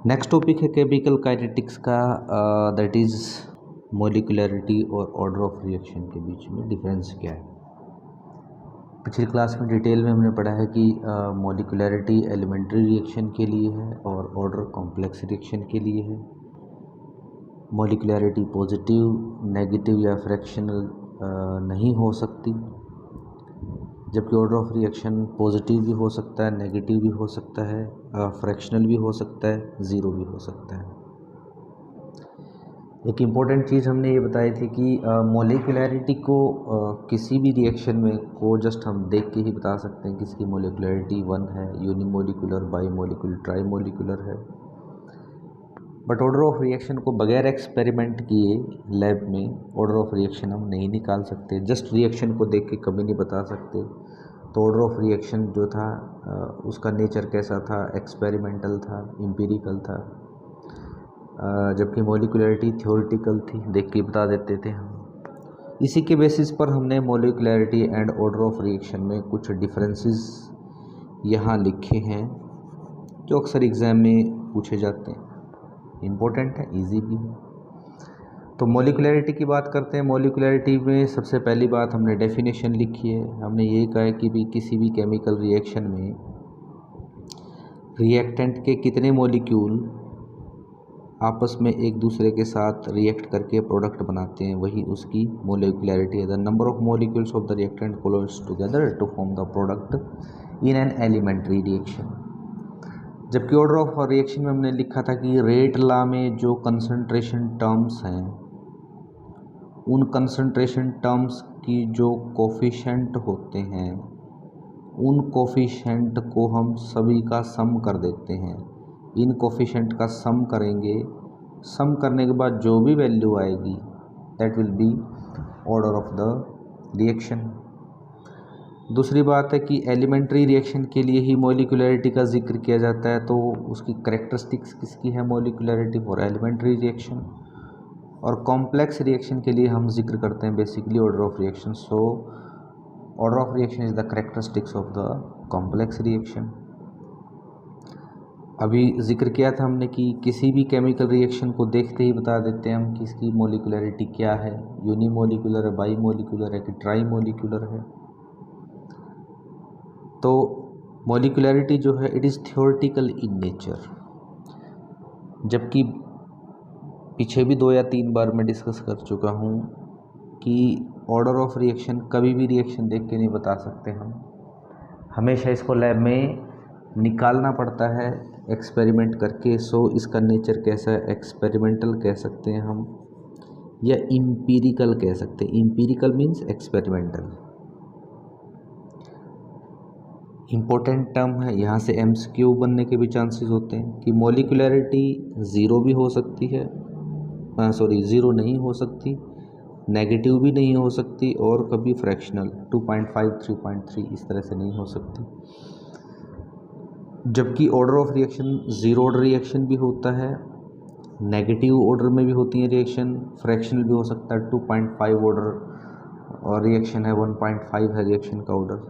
Next topic है chemical kinetics का, that is molecularity और ऑर्डर ऑफ रिएक्शन के बीच में डिफरेंस क्या है। पिछली क्लास में डिटेल में हमने पढ़ा है कि मोलिकुलरिटी एलिमेंट्री रिएक्शन के लिए है और ऑर्डर कॉम्प्लेक्स रिएक्शन के लिए है। मोलिकुलरिटी पॉजिटिव, नेगेटिव या फ्रैक्शनल नहीं हो सकती, जबकि ऑर्डर ऑफ रिएक्शन पॉजिटिव भी हो सकता है, नेगेटिव भी हो सकता है, फ्रैक्शनल भी हो सकता है, ज़ीरो भी हो सकता है। एक इम्पॉर्टेंट चीज़ हमने ये बताई थी कि मोलिकुलरिटी को किसी भी रिएक्शन में को जस्ट हम देख के ही बता सकते हैं कि इसकी मोलिकुलरिटी 1 है, यूनिमोलिकुलर, बाईमोलिकुलर, ट्राईमोलिकुलर है। बट ऑर्डर ऑफ रिएक्शन को बगैर एक्सपेरिमेंट किए लैब में ऑर्डर ऑफ रिएक्शन हम नहीं निकाल सकते, जस्ट रिएक्शन को देख के कभी नहीं बता सकते। तो ऑर्डर ऑफ रिएक्शन जो था उसका नेचर कैसा था, एक्सपेरिमेंटल था, एम्पिरिकल था, जबकि मोलिकुलरिटी थ्योरेटिकल थी, देख के बता देते थे हम। इसी के बेसिस पर हमने molecularity and order of reaction में कुछ डिफरेंसेस यहाँ लिखे हैं जो अक्सर एग्ज़ाम में पूछे जाते हैं, इम्पोर्टेंट है, इजी भी है। तो मोलिकुलरिटी की बात करते हैं। मोलिकुलरिटी में सबसे पहली बात हमने डेफिनेशन लिखी है। हमने ये कहा है कि भी किसी भी केमिकल रिएक्शन में रिएक्टेंट के कितने मॉलिक्यूल आपस में एक दूसरे के साथ रिएक्ट करके प्रोडक्ट बनाते हैं, वही उसकी मोलिकुलरिटी है। The number of molecules of the reactant collides together to form the product in an elementary reaction. जबकि ऑर्डर ऑफ रिएक्शन में हमने लिखा था कि रेट लॉ में जो कंसंट्रेशन टर्म्स हैं, उन कंसंट्रेशन टर्म्स की जो कोफिशिएंट होते हैं, उन कोफिशिएंट को हम सभी का सम कर देते हैं। इन कोफिशिएंट का सम करेंगे, सम करने के बाद जो भी वैल्यू आएगी that will be order of the reaction. दूसरी बात है कि एलिमेंट्री रिएक्शन के लिए ही मोलिकुलरिटी का जिक्र किया जाता है, तो उसकी करेक्टरिस्टिक्स किसकी है मोलिकुलरिटी फॉर एलिमेंट्री रिएक्शन, और कॉम्प्लेक्स रिएक्शन के लिए हम जिक्र करते हैं basically order of reaction. So order of reaction is the characteristics of the complex reaction. अभी जिक्र किया था हमने कि किसी भी केमिकल रिएक्शन को देखते ही बता देते हैं हम कि इसकी मोलिकुलरिटी क्या है, यूनिमोलिकुलर है, बाईमोलिकुलर है कि ट्राईमोलिकुलर है। तो मोलिकुलरिटी जो है it is theoretical in nature, जबकि पीछे भी 2 या 3 बार मैं डिस्कस कर चुका हूँ कि ऑर्डर ऑफ रिएक्शन कभी भी रिएक्शन देख के नहीं बता सकते हम, हमेशा इसको लैब में निकालना पड़ता है एक्सपेरिमेंट करके। सो इसका नेचर कैसा है, एक्सपेरिमेंटल कह सकते हैं हम या इम्पीरिकल कह सकते हैं। Empirical means experimental. Important term है, यहाँ से एमसीक्यू बनने के भी चांसेस होते हैं कि मोलिकुलरिटी ज़ीरो भी हो सकती है, ज़ीरो नहीं हो सकती, नेगेटिव भी नहीं हो सकती, और कभी फ्रैक्शनल 2.5, 3.3 इस तरह से नहीं हो सकती। जबकि order of reaction zero order reaction भी होता है, नेगेटिव ऑर्डर में भी होती है रिएक्शन, फ्रैक्शनल भी हो सकता है, 2.5 ऑर्डर और रिएक्शन है, 1.5 है रिएक्शन का ऑर्डर।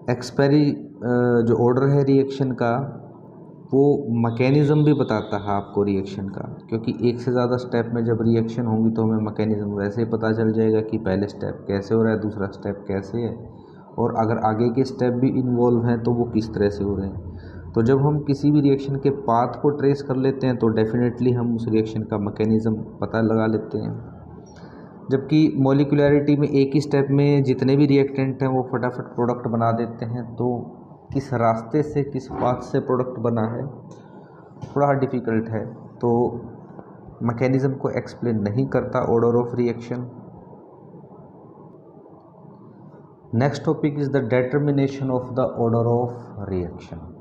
जो ऑर्डर है रिएक्शन का वो मैकेनिज़्म भी बताता है आपको रिएक्शन का, क्योंकि एक से ज़्यादा स्टेप में जब रिएक्शन होंगी तो हमें मैकेनिज़्म वैसे ही पता चल जाएगा कि पहले स्टेप कैसे हो रहा है, दूसरा स्टेप कैसे है, और अगर आगे के स्टेप भी इन्वॉल्व हैं तो वो किस तरह से हो रहे हैं। तो जब हम किसी भी रिएक्शन के पाथ को ट्रेस कर लेते हैं तो डेफिनेटली हम उस रिएक्शन का मैकेनिज़्म पता लगा लेते हैं। जबकि मोलिकुलरिटी में एक ही स्टेप में जितने भी रिएक्टेंट हैं वो फटाफट प्रोडक्ट बना देते हैं, तो किस रास्ते से, किस पाथ से प्रोडक्ट बना है थोड़ा डिफ़िकल्ट है, तो मैकेनिज़्म को एक्सप्लेन नहीं करता order of reaction. Next topic is the determination of the order of reaction.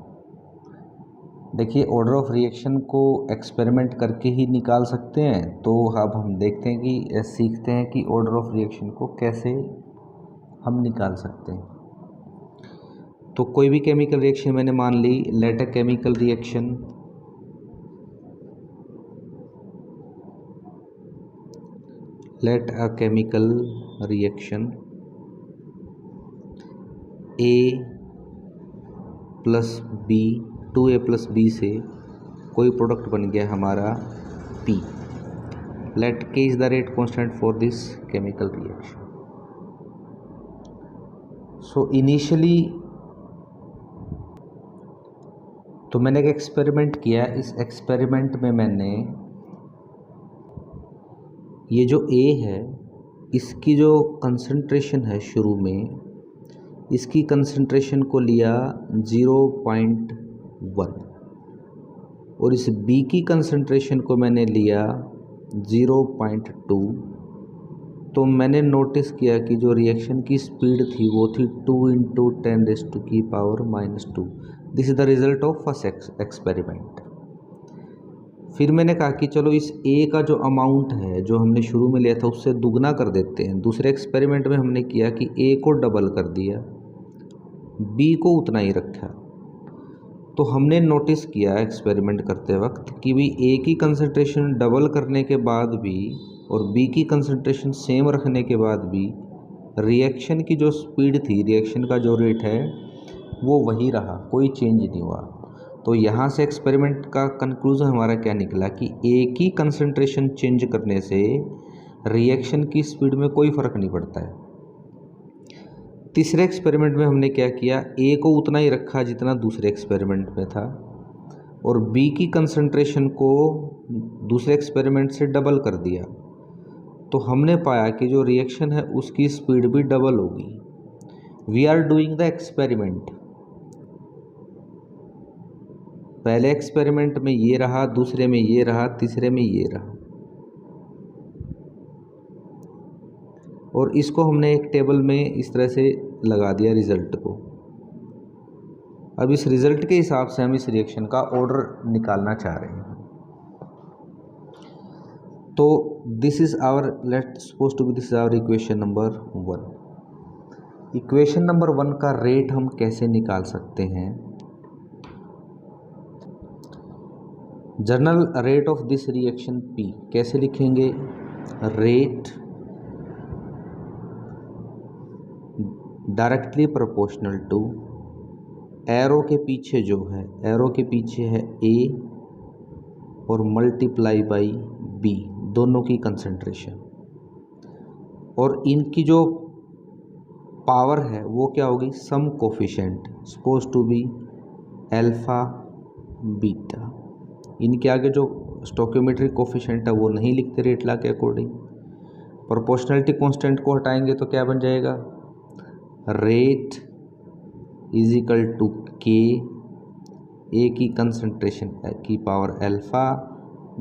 देखिए, ऑर्डर ऑफ रिएक्शन को एक्सपेरिमेंट करके ही निकाल सकते हैं, तो अब हम देखते हैं कि सीखते हैं कि ऑर्डर ऑफ रिएक्शन को कैसे हम निकाल सकते हैं। तो कोई भी केमिकल रिएक्शन मैंने मान ली, let a chemical reaction A plus B, 2A plus B से कोई प्रोडक्ट बन गया हमारा P। Let K is the rate constant for this chemical reaction. So initially तो मैंने एक एक्सपेरिमेंट किया। इस एक्सपेरिमेंट में मैंने ये जो A है इसकी जो कंसंट्रेशन है शुरू में, इसकी कंसंट्रेशन को लिया 0.1 और इस B की कंसंट्रेशन को मैंने लिया 0.2। तो मैंने नोटिस किया कि जो रिएक्शन की स्पीड थी वो थी 2 × 10⁻⁻²। This is the result of first experiment. फिर मैंने कहा कि चलो इस A का जो अमाउंट है जो हमने शुरू में लिया था उससे दुगना कर देते हैं। दूसरे एक्सपेरिमेंट में हमने किया कि A को डबल कर दिया, B को उतना ही रखा। तो हमने नोटिस किया एक्सपेरिमेंट करते वक्त कि भी A की कंसंट्रेशन डबल करने के बाद भी और B की कंसंट्रेशन सेम रखने के बाद भी रिएक्शन की जो स्पीड थी, रिएक्शन का जो रेट है वो वही रहा, कोई चेंज नहीं हुआ। तो यहाँ से एक्सपेरिमेंट का कंक्लूजन हमारा क्या निकला कि A की कंसंट्रेशन चेंज करने से रिएक्शन की स्पीड में कोई फ़र्क नहीं पड़ता है। तीसरे एक्सपेरिमेंट में हमने क्या किया, A को उतना ही रखा जितना दूसरे एक्सपेरिमेंट में था और B की कंसंट्रेशन को दूसरे एक्सपेरिमेंट से डबल कर दिया। तो हमने पाया कि जो रिएक्शन है उसकी स्पीड भी डबल होगी। We are doing the experiment. पहले एक्सपेरिमेंट में ये रहा, दूसरे में ये रहा, तीसरे में ये रहा। और इसको हमने एक टेबल में इस तरह से लगा दिया रिज़ल्ट को। अब इस रिज़ल्ट के हिसाब से हम इस रिएक्शन का ऑर्डर निकालना चाह रहे हैं। तो this is our, let's suppose to be this is our equation number 1। Equation number 1 का रेट हम कैसे निकाल सकते हैं? General rate of this reaction P कैसे लिखेंगे? Rate directly proportional to, arrow के पीछे जो है, एरो के पीछे है A और मल्टीप्लाई बाई B, दोनों की कंसंट्रेशन। और इनकी जो पावर है वो क्या होगी? Some coefficient, suppose to be alpha beta. इनके आगे जो स्टोकियोमेट्रिक कोफिशिएंट है वो नहीं लिखते रेट लॉ के अकॉर्डिंग। प्रोपोर्शनलिटी कांस्टेंट को हटाएंगे तो क्या बन जाएगा? Rate is equal to K, A की कंसंट्रेशन की पावर अल्फा,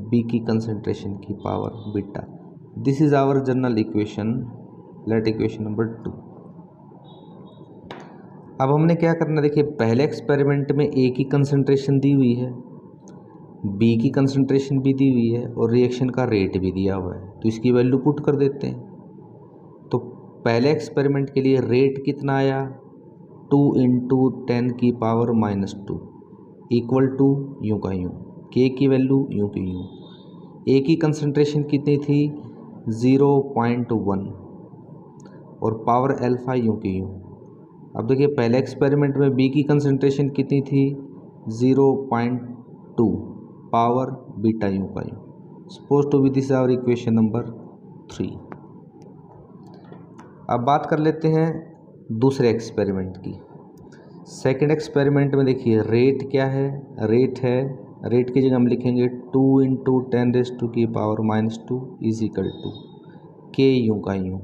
B की कंसंट्रेशन की power beta. This is our general equation, let equation number 2। अब हमने क्या करना, देखिए पहले एक्सपेरिमेंट में A की कंसंट्रेशन दी हुई है, B की कंसंट्रेशन भी दी हुई है और रिएक्शन का रेट भी दिया हुआ है। तो इसकी वैल्यू पुट कर देते हैं। तो पहले एक्सपेरिमेंट के लिए रेट कितना आया? 2 × 10⁻⁻² इक्वल टू यूँ का यूँ, K की वैल्यू यूँ की यूँ। A की कंसंट्रेशन कितनी थी? 0.1 और पावर अल्फा यूँ की यूँ। अब देखिए पहले एक्सपेरिमेंट में B की कंसंट्रेशन कितनी थी? 0.2 पावर बीटा यूँ का यूँ। Suppose to be this our equation number 3। अब बात कर लेते हैं दूसरे एक्सपेरिमेंट की। सेकंड एक्सपेरिमेंट में देखिए रेट क्या है? रेट है, रेट की जगह हम लिखेंगे 2 × 10⁻² इज इक्वल टू K यूँ का यूँ।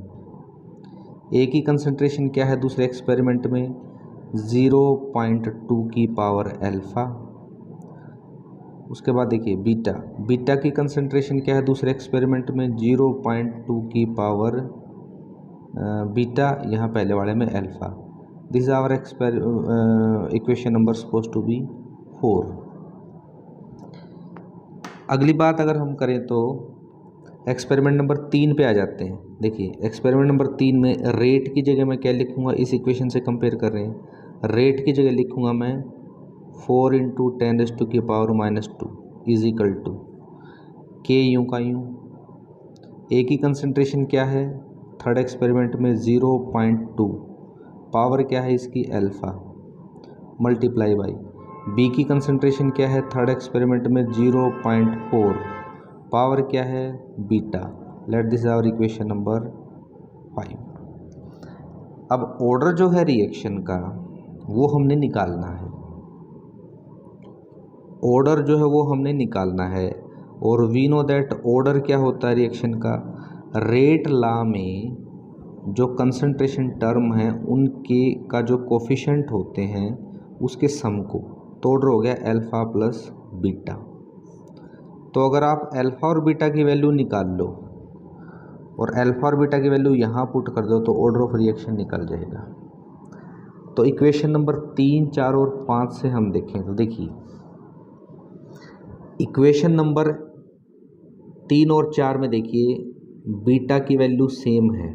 A की कंसंट्रेशन क्या है दूसरे एक्सपेरिमेंट में? 0.2 की पावर अल्फा। उसके बाद देखिए बीटा, बीटा की कंसंट्रेशन क्या है दूसरे एक्सपेरिमेंट में? 0.2 की पावर बीटा, यहाँ पहले वाले में alpha. This is our equation number suppose to be 4। अगली बात अगर हम करें तो एक्सपेरिमेंट नंबर 3 पे आ जाते हैं। देखिए एक्सपेरिमेंट नंबर 3 में रेट की जगह मैं क्या लिखूँगा? इस इक्वेशन से कंपेयर कर रहे हैं। रेट की जगह लिखूँगा मैं 4 × 10⁻² इज इक्वल टू K यूँ का यूँ। A की कंसंट्रेशन क्या है थर्ड एक्सपेरिमेंट में? 0.2 पावर क्या है इसकी? अल्फ़ा, मल्टीप्लाई बाई बी की कंसंट्रेशन क्या है थर्ड एक्सपेरिमेंट में 0.4, पावर क्या है beta. Let this our equation number 5। अब ऑर्डर जो है रिएक्शन का वो हमने निकालना है, ऑर्डर जो है वो हमने निकालना है। और वी नो दैट ऑर्डर क्या होता है रिएक्शन का, रेट लॉ में जो कंसंट्रेशन टर्म है उनके का जो कोफिशिएंट होते हैं उसके सम को, तो ऑर्डर हो गया अल्फ़ा प्लस बीटा। तो अगर आप अल्फ़ा और बीटा की वैल्यू निकाल लो और अल्फ़ा और बीटा की वैल्यू यहाँ पुट कर दो तो ऑर्डर ऑफ रिएक्शन निकल जाएगा। तो इक्वेशन नंबर 3, 4 और 5 से हम देखें तो देखिए इक्वेशन नंबर 3 और 4 में देखिए बीटा की वैल्यू सेम है।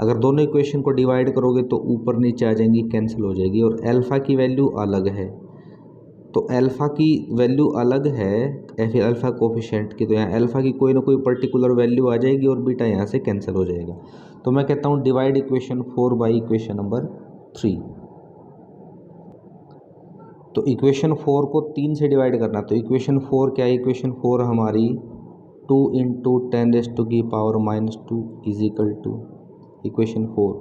अगर दोनों इक्वेशन को डिवाइड करोगे तो ऊपर नीचे आ जाएंगी, कैंसिल हो जाएगी। और अल्फ़ा की वैल्यू अलग है, तो अल्फ़ा की वैल्यू अलग है फिर अल्फ़ा कोफिशिएंट की, तो यहाँ अल्फ़ा की कोई ना कोई पर्टिकुलर वैल्यू आ जाएगी और बीटा यहाँ से कैंसिल हो जाएगा। तो मैं कहता हूँ divide equation 4 by equation number 3। तो इक्वेशन 4 को 3 से डिवाइड करना, तो इक्वेशन 4 क्या है, इक्वेशन 4 हमारी 2 into 10⁻⁻² is equal to equation 4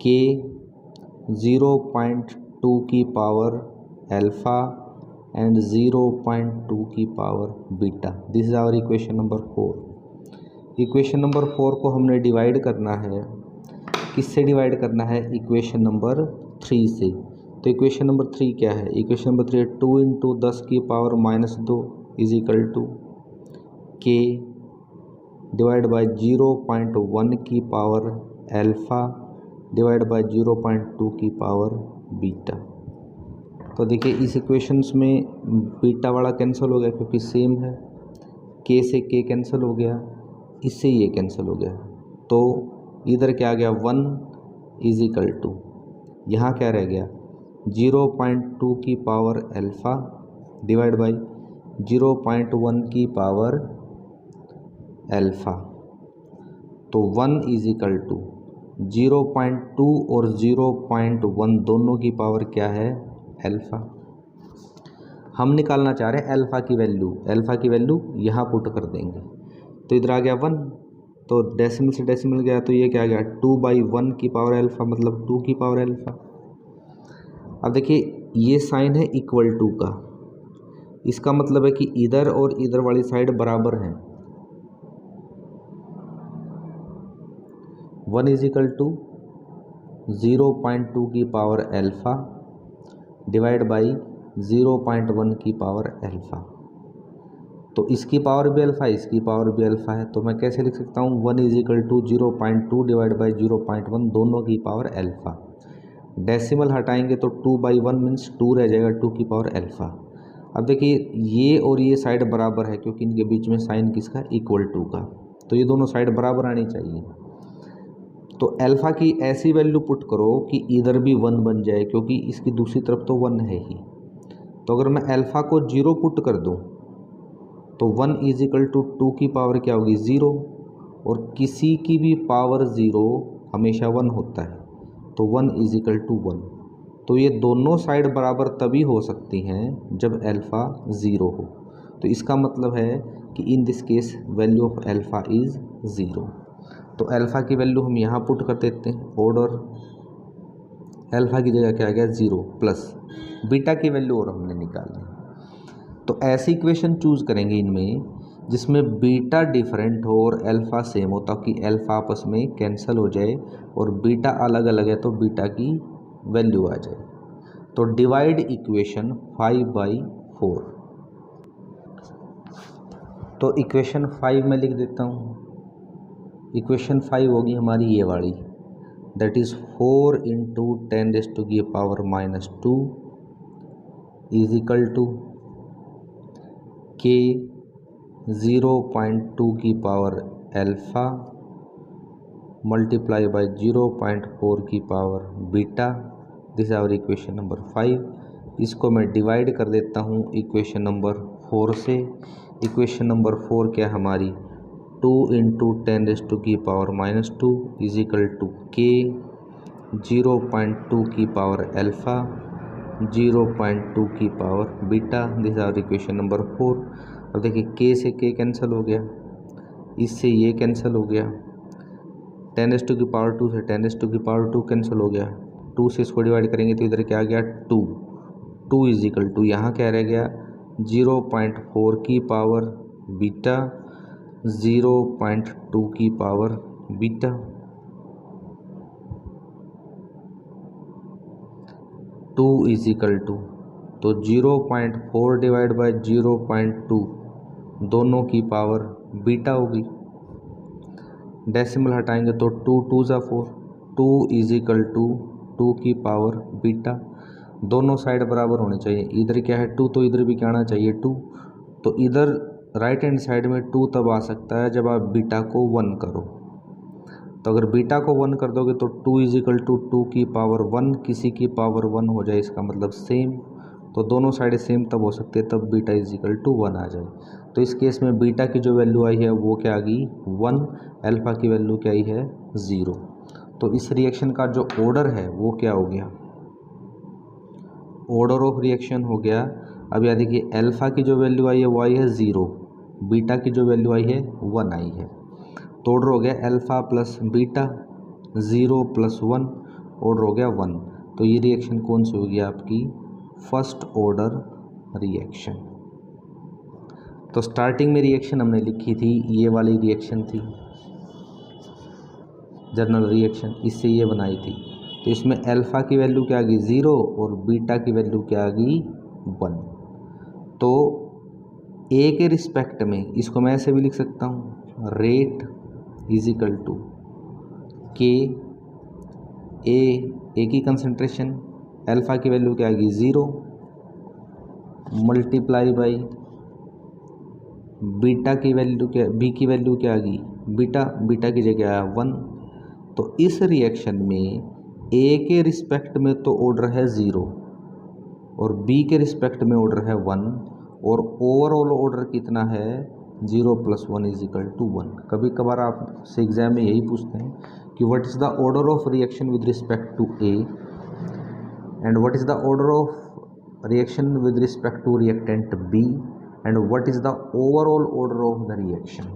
के 0.2 की पावर अल्फ़ा एंड 0.2 की power beta. This is our equation number 4। Equation number 4 को हमने डिवाइड करना है, किससे डिवाइड करना है, इक्वेशन नंबर 3 से। तो इक्वेशन नंबर 3 क्या है, इक्वेशन नंबर 3 2 इंटू 10 की पावर -2 इज इक्वल टू के डिवाइड बाई 0.1 की पावर अल्फ़ा डिवाइड बाई 0.2 की पावर बीटा। तो देखिए इस इक्वेशंस में बीटा वाला कैंसिल हो गया क्योंकि सेम है, के से के कैंसिल हो गया, इससे ये कैंसिल हो गया। तो इधर क्या आ गया 1 इज इक्वल टू, यहाँ क्या रह गया 0.2 की पावर अल्फ़ा डिवाइड बाई 0.1 की पावर अल्फ़ा। तो 1 इज इक्वल टू 0.2 और 0.1 दोनों की पावर क्या है अल्फ़ा। हम निकालना चाह रहे हैं अल्फ़ा की वैल्यू, अल्फ़ा की वैल्यू यहाँ पुट कर देंगे। तो इधर आ गया 1, तो डेसिमल से डेसिमल गया तो ये क्या आ गया 2/1 की पावर अल्फ़ा, मतलब 2 की पावर अल्फ़ा। अब देखिए ये साइन है इक्वल टू का, इसका मतलब है कि इधर और इधर वाली साइड बराबर हैं। 1 इज इक्वल टू 0.2 की पावर अल्फ़ा डिवाइड बाई 0.1 की पावर अल्फ़ा। तो इसकी पावर भी अल्फ़ा, इसकी पावर भी अल्फ़ा है, तो मैं कैसे लिख सकता हूँ 1 is equal to 0.2 divide by 0.1 दोनों की पावर अल्फ़ा। डेसिमल हटाएंगे तो 2/1 मीन्स 2 रह जाएगा 2 की पावर अल्फ़ा। अब देखिए ये और ये साइड बराबर है क्योंकि इनके बीच में साइन किसका इक्वल टू का, तो ये दोनों साइड बराबर आनी चाहिए। तो अल्फ़ा की ऐसी वैल्यू पुट करो कि इधर भी 1 बन जाए क्योंकि इसकी दूसरी तरफ तो 1 है ही। तो अगर मैं अल्फ़ा को 0 पुट कर दूं तो 1 इज इक्वल टू 2 की पावर क्या होगी 0, और किसी की भी पावर 0 हमेशा 1 होता है, तो 1 इज इक्वल टू 1। तो ये दोनों साइड बराबर तभी हो सकती हैं जब अल्फ़ा 0 हो। तो इसका मतलब है कि in this case value of alpha is 0। तो अल्फ़ा की वैल्यू हम यहाँ पुट कर देते हैं, ऑर्डर अल्फ़ा की जगह क्या आ गया 0 प्लस बीटा की वैल्यू और हमने निकालनी। तो ऐसी इक्वेशन चूज़ करेंगे इनमें जिसमें बीटा डिफरेंट हो और अल्फ़ा सेम हो, ताकि अल्फ़ा आपस में कैंसिल हो जाए और बीटा अलग अलग है तो बीटा की वैल्यू आ जाए। तो डिवाइड इक्वेशन 5/4। तो इक्वेशन 5 में लिख देता हूँ, इक्वेशन 5 होगी हमारी ये वाली, that is 4 into 10⁻² is equal to K 0.2 की पावर अल्फ़ा मल्टीप्लाई बाई 0.4 की power beta. This our equation number 5। इसको मैं डिवाइड कर देता हूँ इक्वेशन नंबर 4 से। इक्वेशन नंबर 4 क्या हमारी 2 into 10⁻² is equal to K 0.2 की पावर अल्फ़ा 0.2 की power beta. This is our equation number 4। अब देखिए के से के कैंसिल हो गया, इससे ये कैंसिल हो गया, 10⁻² की पावर 2 से 10⁻² की पावर 2 कैंसिल हो गया, 2 से इसको डिवाइड करेंगे तो इधर क्या आ गया 2। 2 इज इक्वल टू यहाँ क्या रह गया 0.4 की पावर बीटा 0.2 की power beta. 2 is equal to, तो 0.4 डिवाइड बाई 0.2 दोनों की पावर बीटा होगी। डेसिमल हटाएंगे तो 2 2 ज़ा 4, 2 इज इक्वल टू 2 की पावर बीटा। दोनों साइड बराबर होने चाहिए, इधर क्या है 2 तो इधर भी क्या आना चाहिए 2। तो इधर राइट हैंड साइड में 2 तब आ सकता है जब आप बीटा को 1 करो। तो अगर बीटा को 1 कर दोगे तो 2 इज इक्वल टू 2 की पावर 1 किसी की पावर 1 हो जाए, इसका मतलब सेम। तो दोनों साइड सेम तब हो सकते हैं तब बीटा इज इक्वल टू 1 आ जाए। तो इस केस में बीटा की जो वैल्यू आई है वो क्या आ गई 1, अल्फा की वैल्यू क्या आई है 0। तो इस रिएक्शन का जो ऑर्डर है वो क्या हो गया, ऑर्डर ऑफ रिएक्शन हो गया। अब याद देखिए अल्फा की जो वैल्यू आई है वो आई है 0, बीटा की जो वैल्यू आई है 1 आई है। तो ऑर्डर हो गया alpha plus beta 0 plus 1, order हो गया 1। तो ये रिएक्शन कौन सी होगी आपकी फर्स्ट ऑर्डर रिएक्शन। तो स्टार्टिंग में रिएक्शन हमने लिखी थी, ये वाली रिएक्शन थी जनरल रिएक्शन, इससे ये बनाई थी। तो इसमें अल्फा की वैल्यू क्या आ गई 0 और बीटा की वैल्यू क्या आ गई 1। तो ए के रिस्पेक्ट में इसको मैं ऐसे भी लिख सकता हूँ, रेट इज इक्वल टू के ए की कंसंट्रेशन, अल्फा की वैल्यू क्या आ गई 0 मल्टीप्लाई बाई बीटा की वैल्यू क्या, बी की वैल्यू क्या आ गई बीटा की जगह आया 1। तो इस रिएक्शन में ए के रिस्पेक्ट में तो ऑर्डर है 0 और बी के रिस्पेक्ट में ऑर्डर है 1 और ओवरऑल ऑर्डर कितना है 0 प्लस 1 इज इक्वल टू 1। कभी कभार आपसे एग्जाम में यही पूछते हैं कि what is the order of reaction with respect to A and what is the order of reaction with respect to reactant B and what is the overall order of the reaction।